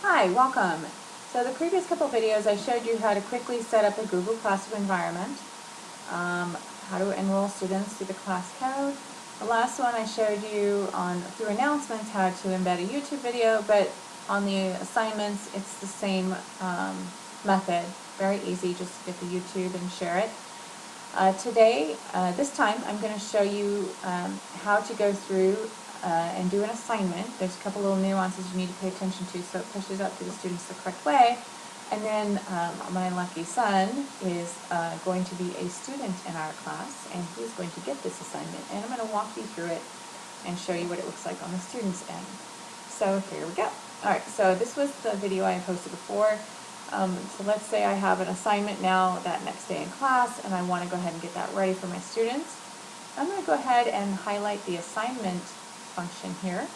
Hi, welcome. So the previous couple videos I showed you how to quickly set up a Google Classroom environment, how to enroll students through the class code. The last one I showed you through announcements how to embed a YouTube video, but on the assignments it's the same method. Very easy, just get the YouTube and share it. This time, I'm going to show you how to go through and do an assignment. There's a couple little nuances you need to pay attention to so it pushes out to the students the correct way. And then my lucky son is going to be a student in our class, and he's going to get this assignment. And I'm going to walk you through it and show you what it looks like on the student's end. So here we go. Alright, so this was the video I posted before. So let's say I have an assignment now that next day in class, and I want to go ahead and get that ready for my students. I'm going to go ahead and highlight the assignment function here.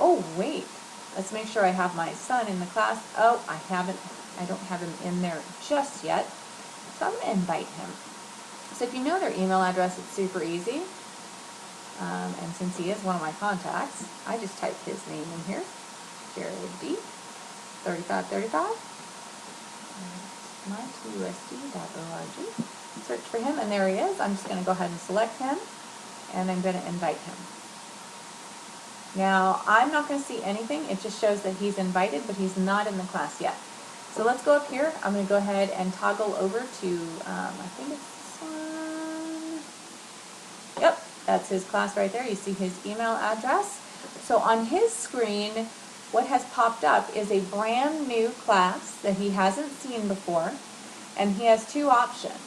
Oh wait, let's make sure I have my son in the class. Oh, I don't have him in there just yet. So I'm going to invite him. So if you know their email address, it's super easy. And since he is one of my contacts, I just type his name in here, Jared D. 3535. mytusd.org. Search for him, and there he is. I'm just going to go ahead and select him, and I'm going to invite him. Now, I'm not going to see anything. It just shows that he's invited, but he's not in the class yet. So let's go up here. I'm going to go ahead and toggle over to, I think it's this one. Yep, that's his class right there. You see his email address. So on his screen, what has popped up is a brand new class that he hasn't seen before, and he has two options.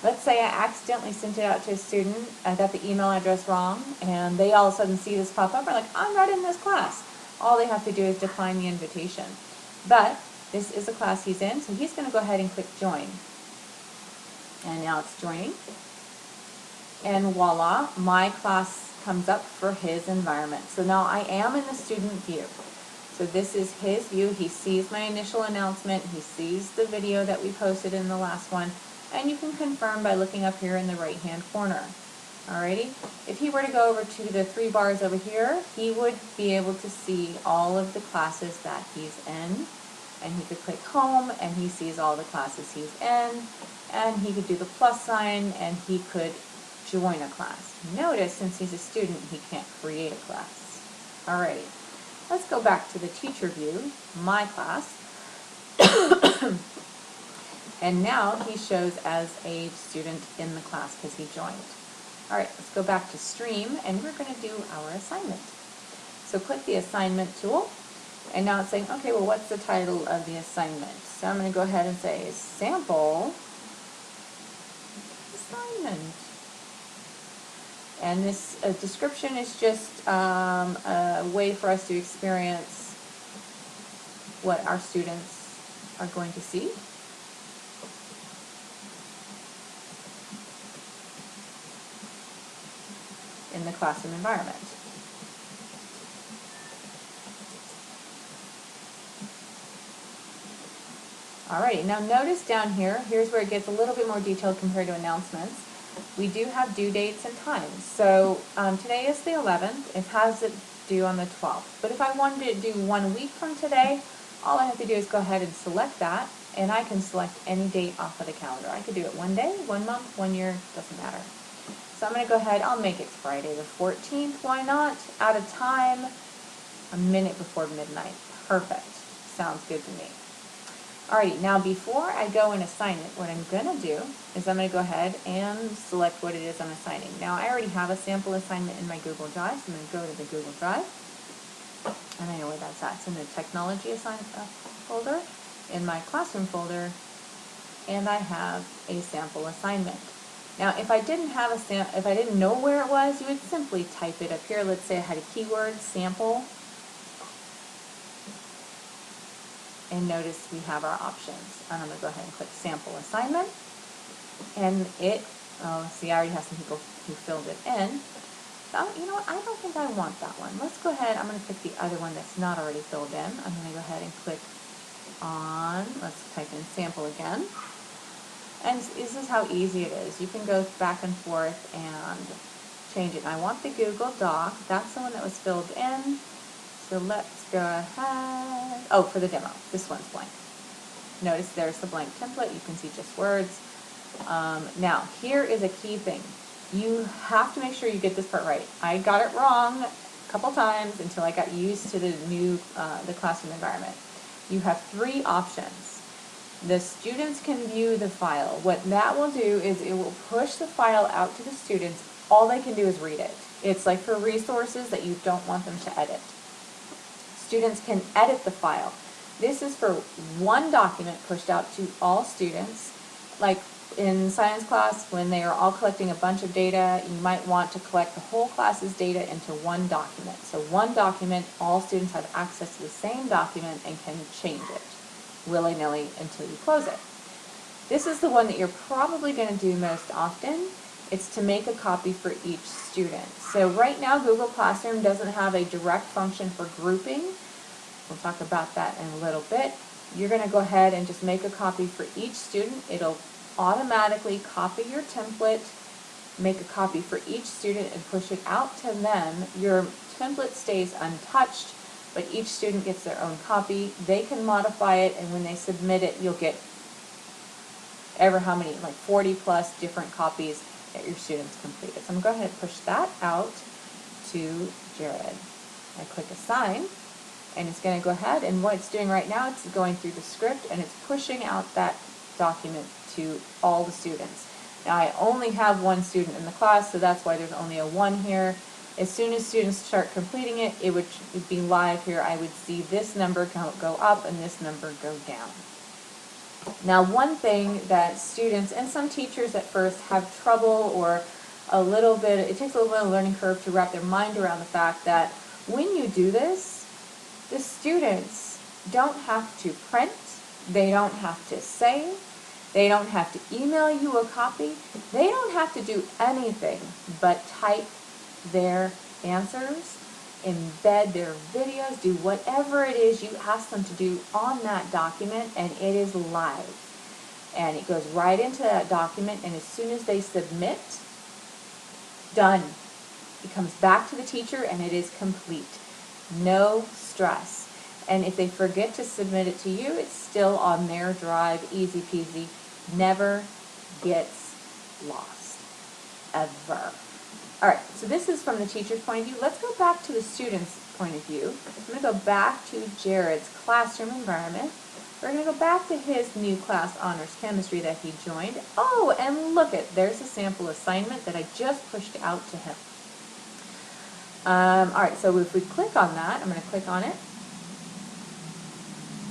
Let's say I accidentally sent it out to a student, I got the email address wrong, and they all of a sudden see this pop up and are like, I'm not in this class. All they have to do is decline the invitation. But this is a class he's in, so he's going to go ahead and click join. And now it's joining. And voila, my class comes up for his environment. So now I am in the student view. So this is his view. He sees my initial announcement. He sees the video that we posted in the last one. And you can confirm by looking up here in the right-hand corner. Alrighty. If he were to go over to the three bars over here, he would be able to see all of the classes that he's in. And he could click home, and he sees all the classes he's in. And he could do the plus sign, and he could join a class. Notice, since he's a student, he can't create a class. Alrighty, let's go back to the teacher view, my class. And now he shows as a student in the class because he joined. Alright, let's go back to stream, and we're going to do our assignment. So click the assignment tool, and now it's saying, okay, well, what's the title of the assignment? So I'm going to go ahead and say sample assignment. And this description is just a way for us to experience what our students are going to see. In the classroom environment. Alrighty, now notice down here, here's where it gets a little bit more detailed compared to announcements. We do have due dates and times. So today is the 11th. It has it due on the 12th. But if I wanted to do 1 week from today, all I have to do is go ahead and select that, and I can select any date off of the calendar. I could do it 1 day, 1 month, 1 year, doesn't matter. So I'm going to go ahead, I'll make it Friday the 14th, why not? At a time, a minute before midnight. Perfect. Sounds good to me. Alright, now before I go and assign it, what I'm going to do is I'm going to go ahead and select what it is I'm assigning. Now I already have a sample assignment in my Google Drive, so I'm going to go to the Google Drive, and I know where that's at. It's in the technology assignment folder, in my classroom folder, and I have a sample assignment. Now, if I didn't have if I didn't know where it was, you would simply type it up here. Let's say I had a keyword, sample, and notice we have our options. And I'm going to go ahead and click sample assignment, and see, I already have some people who filled it in. So, you know what, I don't think I want that one. Let's go ahead, I'm going to pick the other one that's not already filled in. I'm going to go ahead and click on, let's type in sample again. And this is how easy it is. You can go back and forth and change it. And I want the Google Doc. That's the one that was filled in. So let's go ahead Oh, for the demo, this one's blank. Notice there's the blank template. You can see just words. Now, here is a key thing. You have to make sure you get this part right. I got it wrong a couple times until I got used to the new the classroom environment. You have 3 options. The students can view the file. What that will do is it will push the file out to the students. All they can do is read it. It's like for resources that you don't want them to edit. Students can edit the file. This is for one document pushed out to all students. Like in science class, when they are all collecting a bunch of data, you might want to collect the whole class's data into one document. So one document, all students have access to the same document and can change it willy-nilly until you close it. This is the one that you're probably going to do most often. It's to make a copy for each student. So right now, Google Classroom doesn't have a direct function for grouping. We'll talk about that in a little bit. You're going to go ahead and just make a copy for each student. It'll automatically copy your template, make a copy for each student, and push it out to them. Your template stays untouched, but each student gets their own copy. They can modify it, and when they submit it, you'll get ever how many, like 40 plus different copies that your students completed. So I'm going to go ahead and push that out to Jared. I click Assign, and it's going to go ahead, and what it's doing right now, it's going through the script, and it's pushing out that document to all the students. Now I only have one student in the class, so that's why there's only a 1 here. As soon as students start completing it, it would be live here. I would see this number go up and this number go down. Now, one thing that students and some teachers at first have trouble, or a little bit, it takes a little bit of a learning curve to wrap their mind around the fact that when you do this, the students don't have to print, they don't have to save, they don't have to email you a copy, they don't have to do anything but type their answers, embed their videos, do whatever it is you ask them to do on that document, and it is live. And it goes right into that document, and as soon as they submit, done. It comes back to the teacher, and it is complete. No stress. And if they forget to submit it to you, it's still on their drive, easy peasy, never gets lost, ever. All right, so this is from the teacher's point of view. Let's go back to the student's point of view. I'm going to go back to Jared's classroom environment. We're going to go back to his new class, Honors Chemistry, that he joined. Oh, and look it, there's a sample assignment that I just pushed out to him. All right, so if we click on that, I'm going to click on it.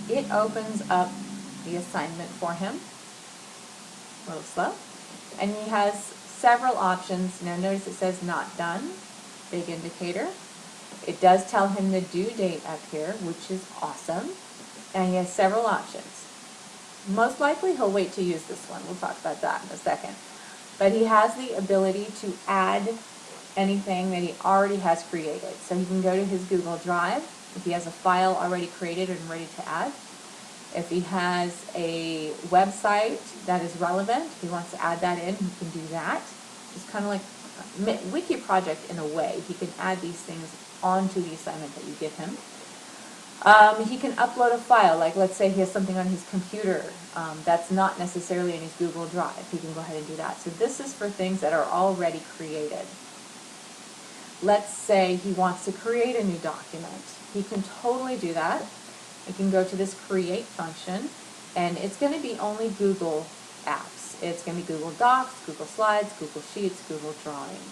It opens up the assignment for him. A little slow. And he has several options. Now notice it says not done, big indicator. It does tell him the due date up here, which is awesome. And he has several options. Most likely he'll wait to use this one. We'll talk about that in a second. But he has the ability to add anything that he already has created. So he can go to his Google Drive if he has a file already created and ready to add. If he has a website that is relevant, if he wants to add that in, he can do that. It's kind of like a wiki project in a way. He can add these things onto the assignment that you give him. He can upload a file, like let's say he has something on his computer that's not necessarily in his Google Drive. He can go ahead and do that. So this is for things that are already created. Let's say he wants to create a new document. He can totally do that. He can go to this create function, and it's going to be only Google apps. It's going to be Google Docs, Google Slides, Google Sheets, Google Drawing.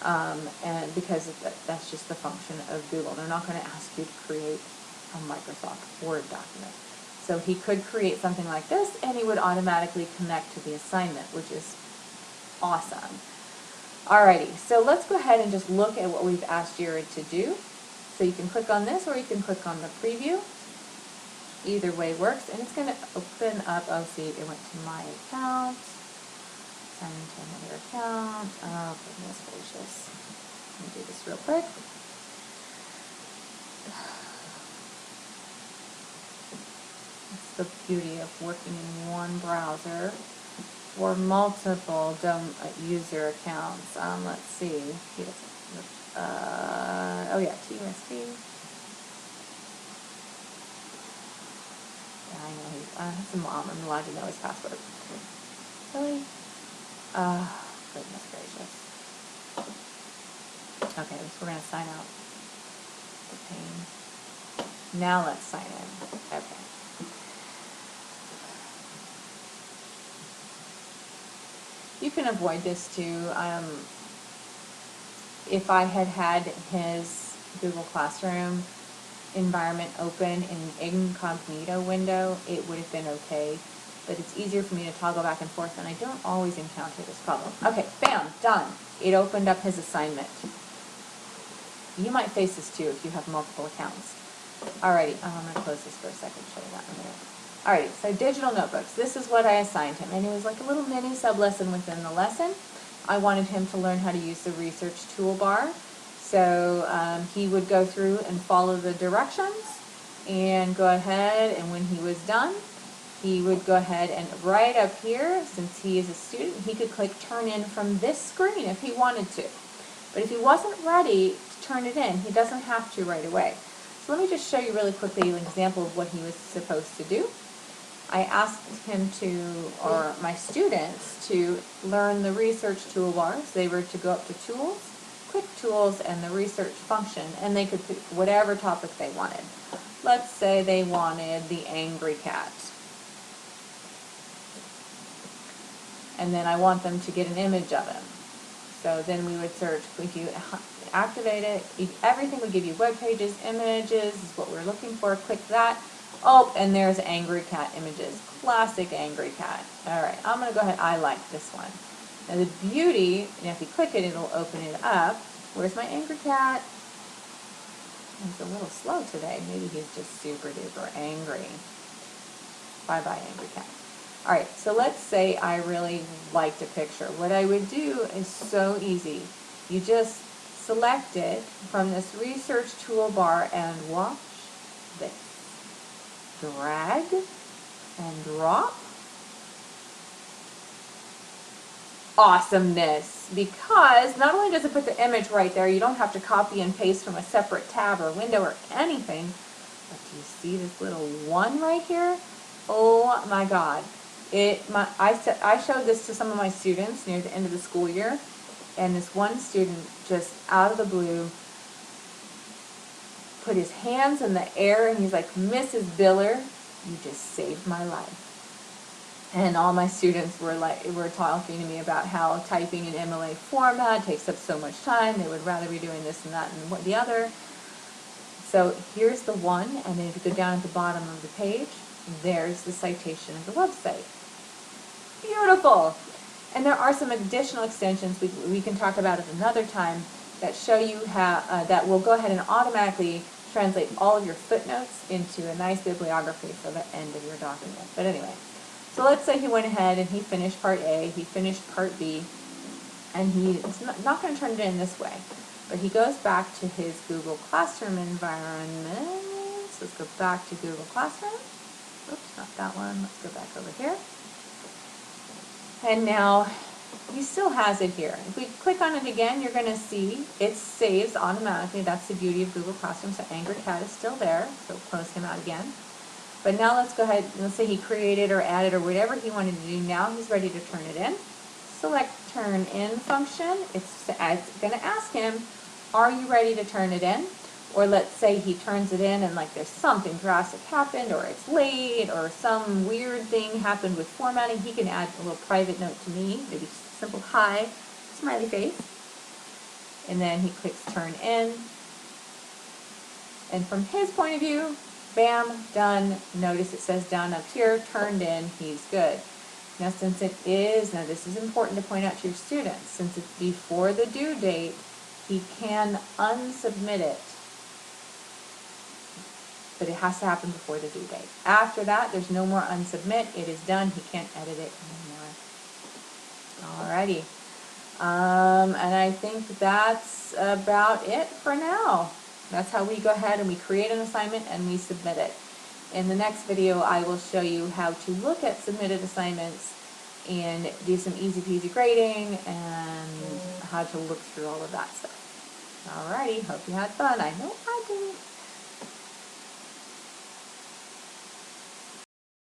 And because that's just the function of Google. They're not going to ask you to create a Microsoft Word document. So he could create something like this, and he would automatically connect to the assignment, which is awesome. Alrighty, so let's go ahead and just look at what we've asked Jared to do. So you can click on this, or you can click on the preview. Either way works, and it's going to open up, oh see, it went to my account, sign into another account, oh goodness gracious. Let me do this real quick. It's the beauty of working in one browser for multiple user accounts. Let's see, oh yeah, TSP. It's a mom. I'm allowed to know his password. Really? Goodness gracious. Okay, so we're going to sign out the pane. Now let's sign in. Okay. You can avoid this too. If I had had his Google Classroom environment open in an incognito window, it would have been okay. But it's easier for me to toggle back and forth, and I don't always encounter this problem. Okay, bam, done. It opened up his assignment. You might face this too if you have multiple accounts. Alrighty, I'm going to close this for a second, show you that in a minute. Alrighty, so digital notebooks. This is what I assigned him, and it was like a little mini sub-lesson within the lesson. I wanted him to learn how to use the research toolbar. So he would go through and follow the directions and go ahead, and when he was done, he would go ahead and right up here, since he is a student, he could click turn in from this screen if he wanted to. But if he wasn't ready to turn it in, he doesn't have to right away. So let me just show you really quickly an example of what he was supposed to do. I asked him to, or my students, to learn the research toolbars. They were to go up to tools, quick tools, and the research function, and they could pick whatever topic they wanted. Let's say they wanted the angry cat. And then I want them to get an image of him. So then we would search. If you activate it, everything would give you web pages, images is what we're looking for. Click that. Oh, and there's angry cat images. Classic angry cat. All right, I'm going to go ahead. I like this one. Now the beauty, and if you click it, it'll open it up. Where's my angry cat? He's a little slow today. Maybe he's just super duper angry. Bye-bye, angry cat. All right, so let's say I really liked a picture. What I would do is so easy. You just select it from this research toolbar and watch this. Drag and drop. Awesomeness, because not only does it put the image right there, you don't have to copy and paste from a separate tab or window or anything, but do you see this little one right here? Oh my God. I showed this to some of my students near the end of the school year, and this one student just out of the blue put his hands in the air and he's like, Mrs. Biller, you just saved my life. And all my students were talking to me about how typing in MLA format takes up so much time. They would rather be doing this and that and the other. So here's the one, and then if you go down at the bottom of the page, there's the citation of the website. Beautiful. And there are some additional extensions we can talk about at another time that show you how, that will go ahead and automatically translate all of your footnotes into a nice bibliography for the end of your document. But anyway, so let's say he went ahead and he finished part A, he finished part B, and he's not going to turn it in this way, but he goes back to his Google Classroom environment. So let's go back to Google Classroom. Oops, not that one. Let's go back over here. And now he still has it here. If we click on it again, you're going to see it saves automatically. That's the beauty of Google Classroom. So Angry Cat is still there. So close him out again. But now let's go ahead, let's say he created or added or whatever he wanted to do. Now he's ready to turn it in. Select Turn In function. It's going to ask him, are you ready to turn it in? Or let's say he turns it in and like there's something drastic happened, or it's late, or some weird thing happened with formatting. He can add a little private note to me, maybe simple hi, smiley face. And then he clicks turn in. And from his point of view, bam, done. Notice it says down up here, turned in, he's good. Now since it is, now this is important to point out to your students, since it's before the due date, he can unsubmit it. But it has to happen before the due date. After that, there's no more unsubmit. It is done. He can't edit it anymore. Alrighty. And I think that's about it for now. That's how we go ahead and we create an assignment and we submit it. In the next video, I will show you how to look at submitted assignments and do some easy peasy grading and how to look through all of that stuff. Alrighty, hope you had fun. I know I did.